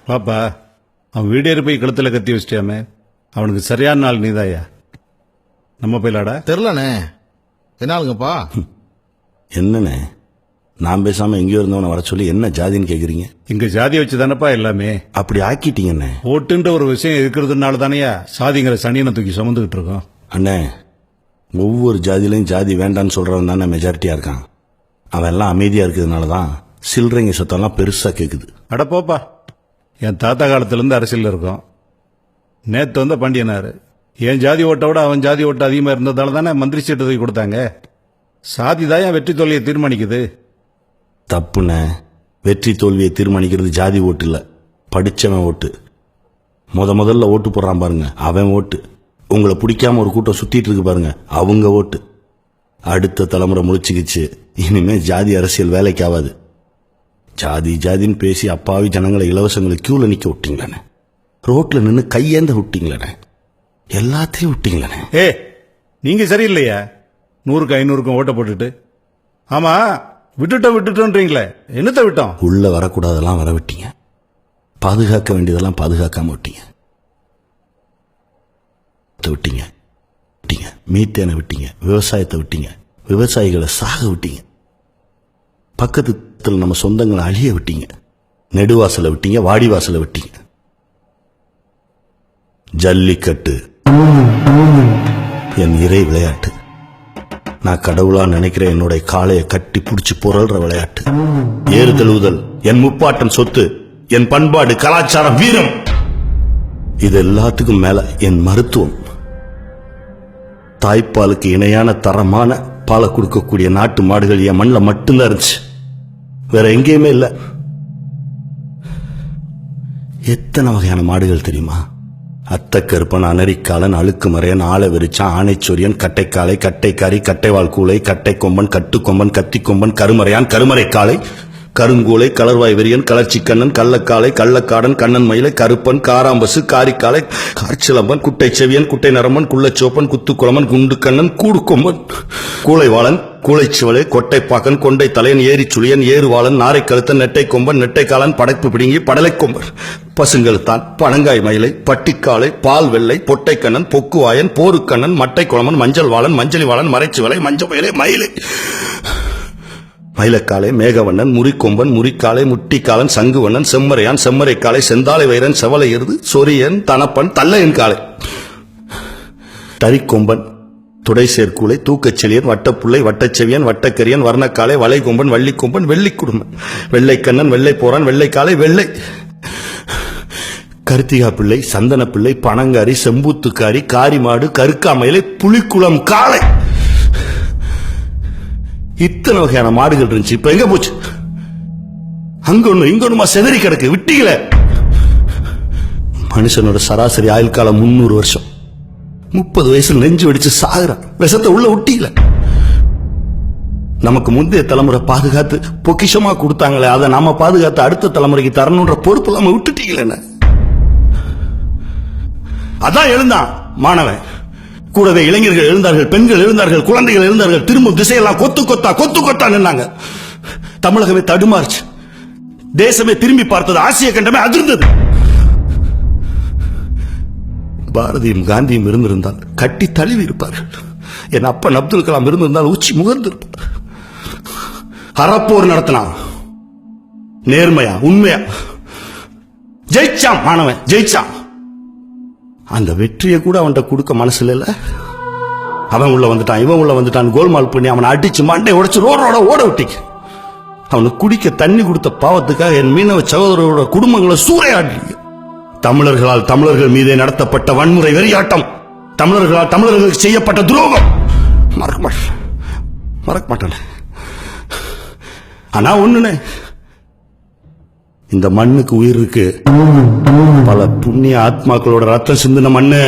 பாப்பா, அவன் வீடேறி போய் கழுத்துல கத்தி வச்சிட்டாமே, அவனுக்கு சரியான நாள் நீதாயா. நம்ம போயிலாடா. தெரிலண்ணே, என்னாலுங்கப்பா? என்னண்ணே, நான் பேசாம எங்கேயோ இருந்தவனை வர சொல்லி என்ன ஜாதின்னு கேக்குறீங்க? இங்க ஜாதி வச்சுதானப்பா எல்லாமே. அப்படி ஆக்கிட்டீங்கண்ணே. ஓட்டுன்ற ஒரு விஷயம் இருக்கிறதுனால தானேயா சாதிங்கிற சனியனை தூக்கி சுமந்துகிட்டு இருக்கோம். அண்ணே, ஒவ்வொரு ஜாதியிலையும் ஜாதி வேண்டான்னு சொல்றவன் தானே மெஜாரிட்டியா இருக்கான். அவன் எல்லாம் அமைதியா இருக்கிறதுனால தான் சில்லறைங்க சத்தம்லாம் பெருசா கேக்குது. அட போப்பா, என் தாத்தா காலத்திலேருந்து அரசியல் இருக்கோம். நேற்று வந்த பாண்டியனாரு என் ஜாதி ஓட்டை விட அவன் ஜாதி ஓட்டு அதிகமாக இருந்ததால தானே மந்திரி சீட்டு தூக்கி கொடுத்தாங்க. சாதி தான் என் வெற்றி தோல்வியை தீர்மானிக்குது. தப்புண்ணே, வெற்றி தோல்வியை தீர்மானிக்கிறது ஜாதி ஓட்டு இல்ல, படிச்சவன் ஓட்டு. முதல்ல ஓட்டு போடுறான் பாருங்க, அவன் ஓட்டு. உங்களை பிடிக்காம ஒரு கூட்டம் சுத்திட்டு இருக்கு பாருங்க, அவங்க ஓட்டு. அடுத்த தலைமுறை முழிச்சுக்கிச்சு, இனிமே ஜாதி அரசியல் வேலைக்கு ஆகாது. ஜாதி ஜாதின்னு பேசி அப்பாவி ஜனங்களை இலவசங்களை கியூல நிக்க விட்டீங்களே, ரோட்ல நின்று கையேந்த விட்டீங்களே, எல்லாத்தையும் விட்டீங்களே. ஏ, நீங்க சரியில்லையா? 100க்கு 500க்கும் ஓட்ட போட்டுட்டு. ஆமா, விட்டுட்டோன்றீங்களே, என்னத்தை விட்டோம்? உள்ள வரக்கூடாதெல்லாம் வர விட்டீங்க, பாதுகாக்க வேண்டியதெல்லாம் பாதுகாக்காம விட்டீங்க. விட்டீங்க விட்டீங்க மீத்தேனை விட்டீங்க, விவசாயத்தை விட்டீங்க, விவசாயிகளை சாக விட்டீங்க, பக்கத்துல நம்ம சொந்தங்களை அழிய விட்டீங்க, நெடுவாசலை விட்டீங்க, வாடிவாசலை விட்டீங்க. ஜல்லிக்கட்டு என் இறை விளையாட்டு. நான் கடவுளா நினைக்கிற என்னுடைய காளையை கட்டி புடிச்சு புரள்ற விளையாட்டு. ஏறு தழுவுதல் என் முப்பாட்டன் சொத்து, என் பண்பாடு, கலாச்சாரம், வீரம். இது எல்லாத்துக்கும் மேல என் மருத்துவம். தாய்ப்பாலுக்கு இணையான தரமான பாலை கொடுக்கக்கூடிய நாட்டு மாடுகள் என் மண்ணில் மட்டும்தான் இருந்துச்சு, வேற எங்கேயுமே இல்ல. எத்தனை வகையான மாடுகள் தெரியுமா? அத்தக்கருப்பன், அனரிக்காலன், அழுக்கு மறையன், ஆளை வெறிச்சான், ஆணைச்சொரியன், கட்டைக்காலை, கட்டைக்காரி, கட்டைவால் கூளை, கட்டை கொம்பன், கட்டுக்கொம்பன், கத்தி கொம்பன், கருமறையான், கருமறைக்காலை, கருங்கூளை, கலர்வாய் வெறியன், கலர்ச்சிக்கண்ணன், கள்ளக்காலை, கள்ளக்காடன், கண்ணன் மயிலை, கருப்பன், காராம்பசு, காரிக்காலை, கார்ச்சிலம்பன், குட்டை செவியன், குட்டை நரம்பன், குள்ளச்சோப்பன், குத்துக்குளமன், குண்டுக்கண்ணன், கூடுக்கொம்பன், கூளைவாளன், கூளைச்சிவலை, கொட்டைப்பாக்கன், கொண்டை தலையன், ஏரி சுழியன், ஏறுவாளன், நாரை கழுத்தன், நெட்டை கொம்பன், நெட்டைக்காலன், படைப்பு பிடுங்கி, படலை கொம்பன், பசுங்கழுத்தான், பனங்காய் மயிலை, பட்டிக்காலை, பால் வெள்ளை, பொட்டைக்கண்ணன், பொக்குவாயன், போருக்கண்ணன், மட்டை குளமன், மஞ்சள் வாளன், மஞ்சளி வாளன், மறைச்சிவலை, மஞ்சள் மயிலை, மயிலக்காலை, மேகவண்ணன், முறிக்கொம்பன், முறிக்காலை, முட்டிக்காலன், சங்குவண்ணன், செம்மறையான், செம்மறைக்காலை, செந்தாலை வைரன், செவலை எருது, சொரியன், தனப்பன், தல்லையன் காலை, தரிக்கொம்பன், துடை சேர்க்கூலை, தூக்கச்செலியன், வட்டப்புள்ளை, வட்டச்செவியன், வட்டக்கரியன், வர்ணக்காலை, வளைகொம்பன், வள்ளிக்கொம்பன், வெள்ளிக்குடும்பன், வெள்ளைக்கண்ணன், வெள்ளை போறான், வெள்ளைக்காலை, வெள்ளை கருத்திகா பிள்ளை, சந்தன பிள்ளை, பனங்காரி, செம்பூத்துக்காரி, காரிமாடு, கருக்காமயிலை, புலிக்குளம் காளை. இத்தனை வகையான மாடுகள் இருந்துச்சு, இப்ப எங்க போச்சு? அங்க ஒண்ணு இங்க ஒண்ணுமா செதறி கிடக்கு, விட்டீங்களே. மனுஷனோட சராசரி ஆயுள் காலம் 300 வருஷம். 30 வயசுல நெஞ்சு வெடிச்சு சாகுறான், விஷத்தை உள்ள விட்டீங்கள. நமக்கு முந்தைய தலைமுறை பாதுகாத்து பொக்கிஷமா கொடுத்தாங்களே, அதை நாம பாதுகாத்து அடுத்த தலைமுறைக்கு தரணுன்ற பொறுப்பு இல்லாம விட்டுட்டீங்களே. அதான் எழுந்தான் மாணவன், கூடவே இளைஞர்கள் எழுந்தார்கள், பெண்கள் எழுந்தார்கள், குழந்தைகள் எழுந்தார்கள். திரும்பும் திசையெல்லாம் கொத்து கொத்தா நின்னாங்க. தமிழகமே தடுமாறுச்சு, தேசமே திரும்பி பார்த்தது, ஆசிய கண்டமே அதிர்ந்தது. பாரதியும் காந்தியும் இருந்திருந்தால் கட்டி தழுவி இருப்பார்கள். என் அப்பன் அப்துல் கலாம் இருந்திருந்தால் உச்சி முகர்ந்திருப்பார். அறப்போர் நடத்தினான், நேர்மையா உண்மையா ஜெயிச்சான். மாணவன் ஜெயிச்சான். அந்த வெற்றியை கூட அவன்கிட்ட கொடுக்க மனசுல இல்ல. அவன் உள்ள வந்துட்டான், இவன் உள்ள வந்துட்டான், கோல்மால் பண்ணி அவனை அடிச்சு மண்டை உடைச்சு ரோடோட ஓட விட்டீங்க. அவனுக்கு குடிக்க தண்ணி கொடுத்த பாவத்துக்காக என் மீனவ சகோதரரோட குடும்பங்களை சூறையாடுறீங்க. தமிழர்களால் தமிழர்கள் மீதே நடத்தப்பட்ட வன்முறை வெறியாட்டம், தமிழர்களால் தமிழர்களுக்கு செய்யப்பட்ட துரோகம் மறக்க மாட்டேன். ஆனா ஒண்ணுனே, இந்த மண்ணுக்கு உயிர் இருக்கு. பல புண்ணிய ஆத்மாக்களோட ரத்தம் சிந்தின மண்ணு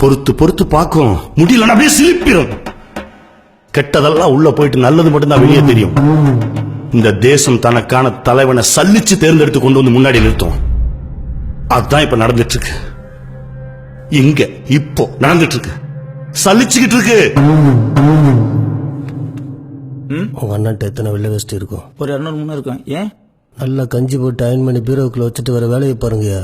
பொறுத்து பொறுத்து பார்க்கும், முடியல அப்படியே சிலிப்பிடும். கெட்டதெல்லாம் உள்ள போயிட்டு நல்லது மட்டும்தான் வெளியே தெரியும். இந்த தேசம் தனக்கான தலைவனை சல்லிச்சு தேர்ந்தெடுத்து கொண்டு வந்து முன்னாடி நிறுத்தும். அதுதான் இப்ப நடந்துட்டு இருக்கு. இங்க இப்போ நடந்துட்டு இருக்கு, சலிச்சுக்கிட்டு இருக்கு. உங்க அண்ணன்ட்ட எத்தனை வெள்ளை வேஸ்ட் இருக்கும்? ஒரு 200 300 இருக்கும். ஏன்? நல்லா கஞ்சி போட்டு அயன் பண்ணி பீரோவுக்குள்ள வச்சுட்டு வர வேலையை பாருங்கய்யா.